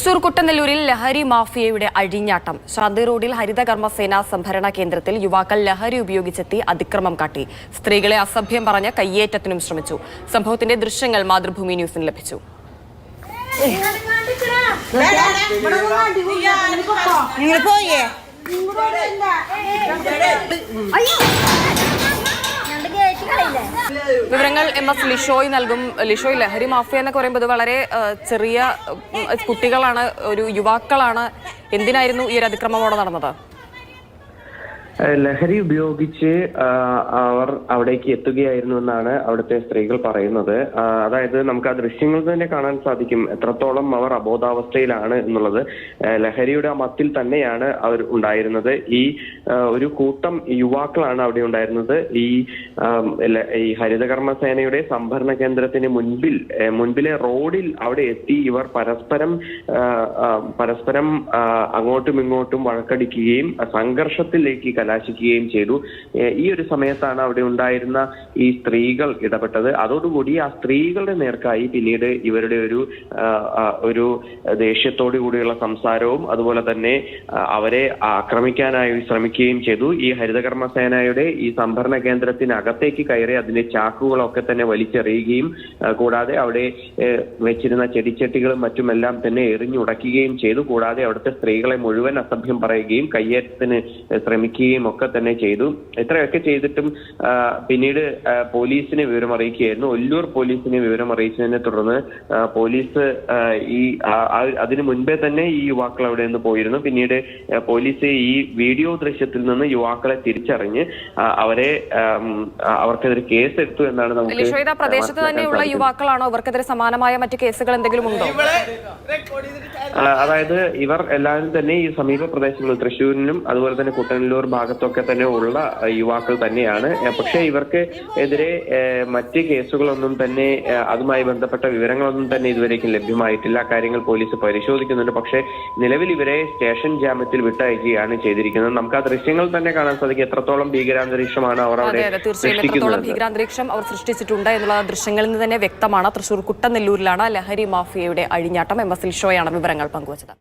തൃശൂർ കുട്ടനെല്ലൂരിൽ ലഹരി മാഫിയയുടെ അഴിഞ്ഞാട്ടം. ശാന്തി റോഡിൽ ഹരിതകർമ്മസേന സംഭരണ കേന്ദ്രത്തിൽ യുവാക്കൾ ലഹരി ഉപയോഗിച്ചെത്തി അതിക്രമം കാട്ടി. സ്ത്രീകളെ അസഭ്യം പറഞ്ഞ് കയ്യേറ്റത്തിനും ശ്രമിച്ചു. സംഭവത്തിന്റെ ദൃശ്യങ്ങൾ മാതൃഭൂമി ന്യൂസിന് ലഭിച്ചു. വിവരങ്ങൾ MS ലിഷോയ് നൽകും. ലിഷോയ്, ലഹരി മാഫിയ എന്നൊക്കെ പറയുമ്പോൾ വളരെ ചെറിയ കുട്ടികളാണ്, ഒരു യുവാക്കളാണ്. എന്തിനായിരുന്നു ഈ ഒരു അതിക്രമം അവിടെ നടന്നത്? ലഹരി ഉപയോഗിച്ച് അവർ അവിടേക്ക് എത്തുകയായിരുന്നു എന്നാണ് അവിടുത്തെ സ്ത്രീകൾ പറയുന്നത്. അതായത് നമുക്ക് ആ ദൃശ്യങ്ങൾ തന്നെ കാണാൻ സാധിക്കും എത്രത്തോളം അവർ അബോധാവസ്ഥയിലാണ് എന്നുള്ളത്. ലഹരിയുടെ ആ മത്തിൽ തന്നെയാണ് അവർ ഉണ്ടായിരുന്നത്. ഈ ഒരു കൂട്ടം യുവാക്കളാണ് അവിടെ ഉണ്ടായിരുന്നത്. ഈ ഹരിതകർമ്മസേനയുടെ സംഭരണ കേന്ദ്രത്തിന് മുൻപിലെ റോഡിൽ അവിടെ എത്തി ഇവർ പരസ്പരം അങ്ങോട്ടും ഇങ്ങോട്ടും വഴക്കടിക്കുകയും സംഘർഷത്തിലേക്ക് കലാശിക്കുകയും ചെയ്തു. ഈ ഒരു സമയത്താണ് അവിടെ ഉണ്ടായിരുന്ന ഈ സ്ത്രീകൾ ഇടപെട്ടത്. അതോടുകൂടി ആ സ്ത്രീകളുടെ നേർക്കായി പിന്നീട് ഇവരുടെ ഒരു ദേഷ്യത്തോടു കൂടിയുള്ള സംസാരവും അതുപോലെ തന്നെ അവരെ ആക്രമിക്കാനായി ശ്രമിക്കുകയും ചെയ്തു. ഈ ഹരിതകർമ്മസേനയുടെ ഈ സംഭരണ കേന്ദ്രത്തിനകത്തേക്ക് കയറി അതിന്റെ ചാക്കുകളൊക്കെ തന്നെ വലിച്ചെറിയുകയും കൂടാതെ അവിടെ വെച്ചിരുന്ന ചെടിച്ചട്ടികളും മറ്റുമെല്ലാം തന്നെ എറിഞ്ഞുടയ്ക്കുകയും ചെയ്തു. കൂടാതെ അവിടുത്തെ സ്ത്രീകളെ മുഴുവൻ അസഭ്യം പറയുകയും കയ്യേറ്റത്തിന് ശ്രമിക്കുകയും ഒക്കെ തന്നെ ചെയ്തു. ഇത്രയൊക്കെ ചെയ്തിട്ടും പിന്നീട് പോലീസിനെ വിവരം അറിയിക്കുകയായിരുന്നു. ഒല്ലൂർ പോലീസിനെ വിവരം അറിയിച്ചതിനെ തുടർന്ന് പോലീസ് അതിനു മുൻപേ തന്നെ ഈ യുവാക്കൾ അവിടെ നിന്ന് പോയിരുന്നു. പിന്നീട് പോലീസ് ഈ വീഡിയോ ദൃശ്യത്തിൽ നിന്ന് യുവാക്കളെ തിരിച്ചറിഞ്ഞ് അവർക്കെതിരെ കേസ് എടുത്തു എന്നാണ് നമുക്ക്. പ്രദേശത്ത് തന്നെയുള്ള യുവാക്കളാണോ? ഇവർക്കെതിരെ സമാനമായ മറ്റു കേസുകൾ എന്തെങ്കിലും ഉണ്ടോ? അതായത് ഇവർ എല്ലാവരും തന്നെ ഈ സമീപ പ്രദേശങ്ങളിൽ തൃശ്ശൂരിനും അതുപോലെ തന്നെ കുട്ടനെല്ലൂർ ഭാഗത്തൊക്കെ തന്നെ ഉള്ള യുവാക്കൾ തന്നെയാണ്. പക്ഷേ ഇവർക്ക് എതിരെ മറ്റ് കേസുകളൊന്നും തന്നെ അതുമായി ബന്ധപ്പെട്ട വിവരങ്ങളൊന്നും തന്നെ ഇതുവരേക്കും ലഭ്യമായിട്ടില്ല. കാര്യങ്ങൾ പോലീസ് പരിശോധിക്കുന്നുണ്ട്. പക്ഷേ നിലവിൽ ഇവരെ സ്റ്റേഷൻ ജാമ്യത്തിൽ വിട്ടയക്കുകയാണ് ചെയ്തിരിക്കുന്നത്. നമുക്ക് ആ ദൃശ്യങ്ങൾ തന്നെ കാണാൻ സാധിക്കും എത്രത്തോളം ഭീകരാന്തരീക്ഷമാണ് അവർ അവിടെ ഭീകരാന്തരീക്ഷം അവർ സൃഷ്ടിച്ചിട്ടുണ്ട് എന്നുള്ള ദൃശ്യങ്ങളിൽ നിന്ന് തന്നെ വ്യക്തമാണ്. തൃശൂർ കുട്ടനെല്ലൂരിലാണ് ലഹരി മാഫിയയുടെ അഴിഞ്ഞാട്ടം. MS ലിഷോയാണ് വിവരങ്ങൾ പങ്കുവച്ചത്.